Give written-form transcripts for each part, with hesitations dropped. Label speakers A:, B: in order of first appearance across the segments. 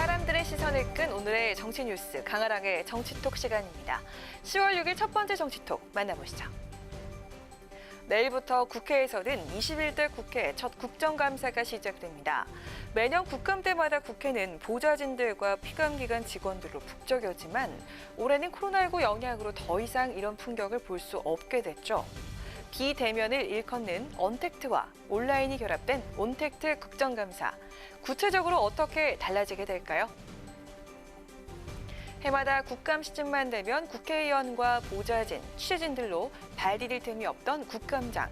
A: 사람들의 시선을 끈 오늘의 정치 뉴스 강아랑의 정치톡 시간입니다. 10월 6일 첫 번째 정치톡 만나보시죠. 내일부터 국회에서는 21대 국회 첫 국정감사가 시작됩니다. 매년 국감 때마다 국회는 보좌진들과 피감기관 직원들로 북적였지만 올해는 코로나19 영향으로 더 이상 이런 풍경을 볼 수 없게 됐죠. 비대면을 일컫는 언택트와 온라인이 결합된 온택트 국정감사. 구체적으로 어떻게 달라지게 될까요? 해마다 국감 시즌만 되면 국회의원과 보좌진, 취재진들로 발 디딜 틈이 없던 국감장.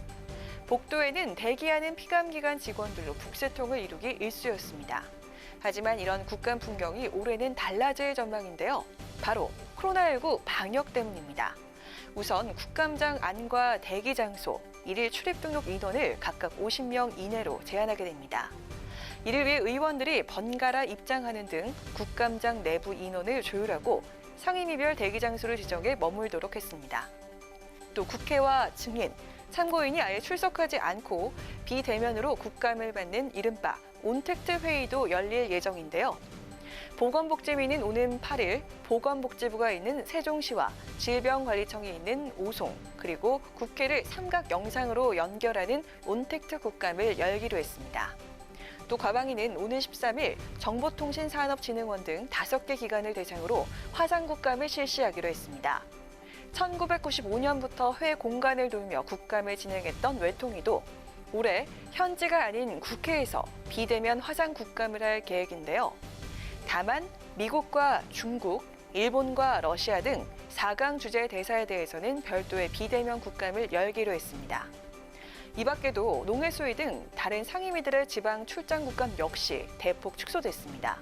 A: 복도에는 대기하는 피감기관 직원들로 북새통을 이루기 일쑤였습니다. 하지만 이런 국감 풍경이 올해는 달라질 전망인데요. 바로 코로나19 방역 때문입니다. 우선 국감장 안과 대기 장소, 일일 출입 등록 인원을 각각 50명 이내로 제한하게 됩니다. 이를 위해 의원들이 번갈아 입장하는 등 국감장 내부 인원을 조율하고 상임위별 대기 장소를 지정해 머물도록 했습니다. 또 국회와 증인, 참고인이 아예 출석하지 않고 비대면으로 국감을 받는 이른바 온택트 회의도 열릴 예정인데요. 보건복지위는 오는 8일 보건복지부가 있는 세종시와 질병관리청이 있는 오송, 그리고 국회를 삼각 영상으로 연결하는 온택트 국감을 열기로 했습니다. 또 과방위는 오는 13일 정보통신산업진흥원 등 5개 기관을 대상으로 화상국감을 실시하기로 했습니다. 1995년부터 회 공간을 돌며 국감을 진행했던 외통위도 올해 현지가 아닌 국회에서 비대면 화상국감을 할 계획인데요. 다만 미국과 중국, 일본과 러시아 등 4강 주재 대사에 대해서는 별도의 비대면 국감을 열기로 했습니다. 이 밖에도 농해수위 등 다른 상임위들의 지방 출장 국감 역시 대폭 축소됐습니다.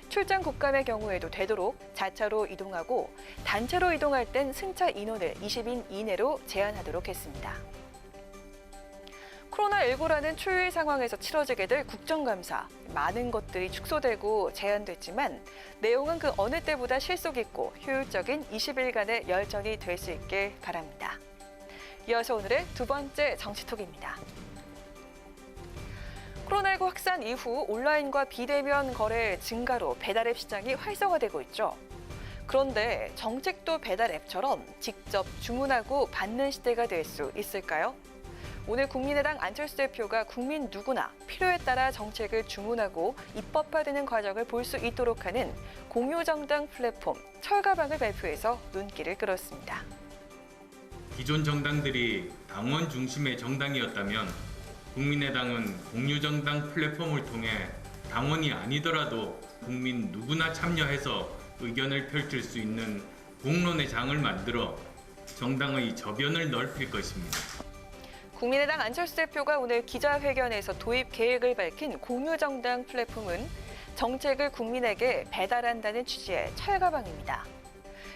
A: 출장 국감의 경우에도 되도록 자차로 이동하고 단체로 이동할 땐 승차 인원을 20인 이내로 제한하도록 했습니다. 코로나19라는 초유의 상황에서 치러지게 될 국정감사, 많은 것들이 축소되고 제한됐지만 내용은 그 어느 때보다 실속 있고 효율적인 20일간의 열전이 될 수 있길 바랍니다. 이어서 오늘의 두 번째 정치톡입니다. 코로나19 확산 이후 온라인과 비대면 거래 증가로 배달앱 시장이 활성화되고 있죠. 그런데 정책도 배달앱처럼 직접 주문하고 받는 시대가 될 수 있을까요? 오늘 국민의당 안철수 대표가 국민 누구나 필요에 따라 정책을 주문하고 입법화되는 과정을 볼 수 있도록 하는 공유정당 플랫폼 철가방을 발표해서 눈길을 끌었습니다.
B: 기존 정당들이 당원 중심의 정당이었다면 국민의당은 공유정당 플랫폼을 통해 당원이 아니더라도 국민 누구나 참여해서 의견을 펼칠 수 있는 공론의 장을 만들어 정당의 저변을 넓힐 것입니다.
A: 국민의당 안철수 대표가 오늘 기자회견에서 도입 계획을 밝힌 공유정당 플랫폼은 정책을 국민에게 배달한다는 취지의 철가방입니다.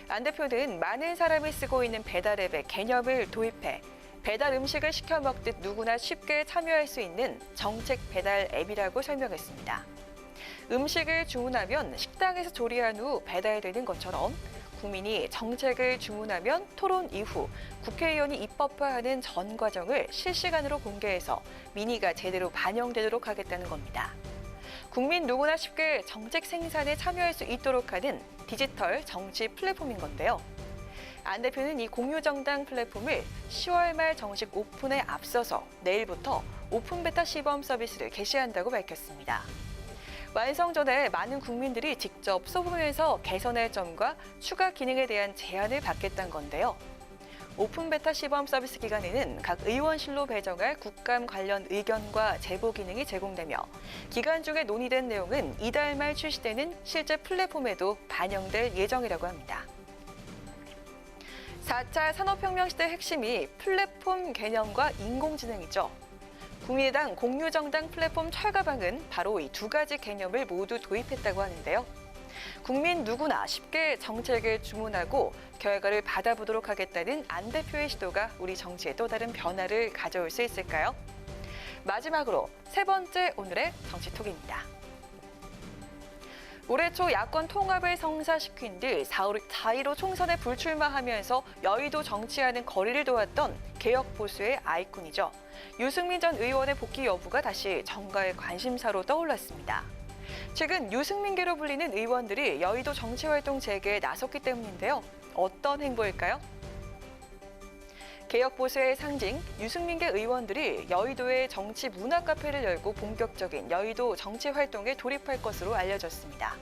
A: 안 대표는 많은 사람이 쓰고 있는 배달앱의 개념을 도입해 배달 음식을 시켜 먹듯 누구나 쉽게 참여할 수 있는 정책 배달 앱이라고 설명했습니다. 음식을 주문하면 식당에서 조리한 후 배달되는 것처럼 국민이 정책을 주문하면 토론 이후 국회의원이 입법화하는 전 과정을 실시간으로 공개해서 민의가 제대로 반영되도록 하겠다는 겁니다. 국민 누구나 쉽게 정책 생산에 참여할 수 있도록 하는 디지털 정치 플랫폼인 건데요. 안 대표는 이 공유정당 플랫폼을 10월 말 정식 오픈에 앞서서 내일부터 오픈 베타 시범 서비스를 개시한다고 밝혔습니다. 완성 전에 많은 국민들이 직접 써보면서 개선할 점과 추가 기능에 대한 제안을 받겠다는 건데요. 오픈 베타 시범 서비스 기간에는 각 의원실로 배정할 국감 관련 의견과 제보 기능이 제공되며 기간 중에 논의된 내용은 이달 말 출시되는 실제 플랫폼에도 반영될 예정이라고 합니다. 4차 산업혁명 시대의 핵심이 플랫폼 개념과 인공지능이죠. 국민의당 공유정당 플랫폼 철가방은 바로 이 두 가지 개념을 모두 도입했다고 하는데요. 국민 누구나 쉽게 정책을 주문하고 결과를 받아보도록 하겠다는 안 대표의 시도가 우리 정치에 또 다른 변화를 가져올 수 있을까요? 마지막으로 세 번째 오늘의 정치톡입니다. 올해 초 야권 통합을 성사시킨 뒤 4.15 총선에 불출마하면서 여의도 정치하는 거리를 놓았던 개혁보수의 아이콘이죠. 유승민 전 의원의 복귀 여부가 다시 정가의 관심사로 떠올랐습니다. 최근 유승민계로 불리는 의원들이 여의도 정치활동 재개에 나섰기 때문인데요. 어떤 행보일까요? 개혁보수의 상징 유승민계 의원들이 여의도에 정치 문화 카페를 열고 본격적인 여의도 정치 활동에 돌입할 것으로 알려졌습니다.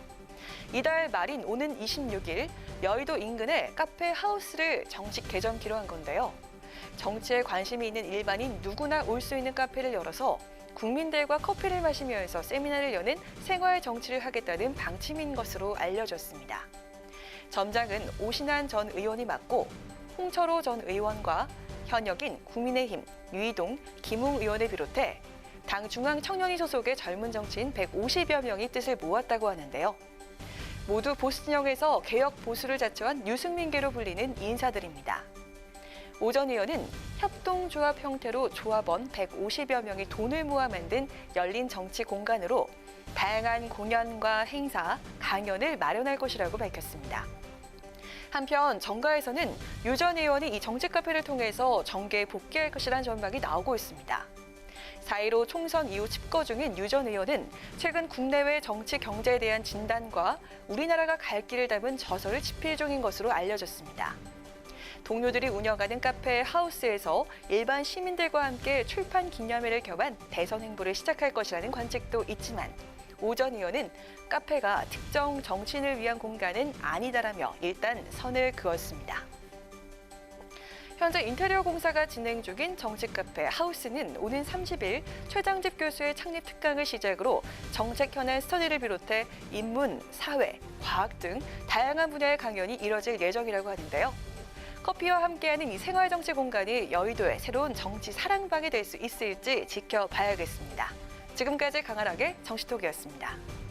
A: 이달 말인 오는 26일 여의도 인근에 카페 하우스를 정식 개점키로 한 건데요. 정치에 관심이 있는 일반인 누구나 올 수 있는 카페를 열어서 국민들과 커피를 마시면서 세미나를 여는 생활 정치를 하겠다는 방침인 것으로 알려졌습니다. 점장은 오신환 전 의원이 맡고 홍철호 전 의원과 현역인 국민의힘, 유이동, 김웅 의원을 비롯해 당 중앙 청년위 소속의 젊은 정치인 150여 명이 뜻을 모았다고 하는데요. 모두 보수 진영에서 개혁 보수를 자처한 유승민계로 불리는 인사들입니다. 오 전 의원은 협동조합 형태로 조합원 150여 명이 돈을 모아 만든 열린 정치 공간으로 다양한 공연과 행사, 강연을 마련할 것이라고 밝혔습니다. 한편 정가에서는 유 전 의원이 이 정치 카페를 통해서 정계에 복귀할 것이라는 전망이 나오고 있습니다. 4.15 총선 이후 집거 중인 유 전 의원은 최근 국내외 정치 경제에 대한 진단과 우리나라가 갈 길을 담은 저서를 집필 중인 것으로 알려졌습니다. 동료들이 운영하는 카페 하우스에서 일반 시민들과 함께 출판 기념회를 겸한 대선 행보를 시작할 것이라는 관측도 있지만 오 전 의원은 카페가 특정 정치인을 위한 공간은 아니다라며 일단 선을 그었습니다. 현재 인테리어 공사가 진행 중인 정치 카페 하우스는 오는 30일 최장집 교수의 창립 특강을 시작으로 정책 현안 스터디를 비롯해 인문, 사회, 과학 등 다양한 분야의 강연이 이뤄질 예정이라고 하는데요. 커피와 함께하는 이 생활정치 공간이 여의도의 새로운 정치 사랑방이 될 수 있을지 지켜봐야겠습니다. 지금까지 강한학의 정치톡이었습니다.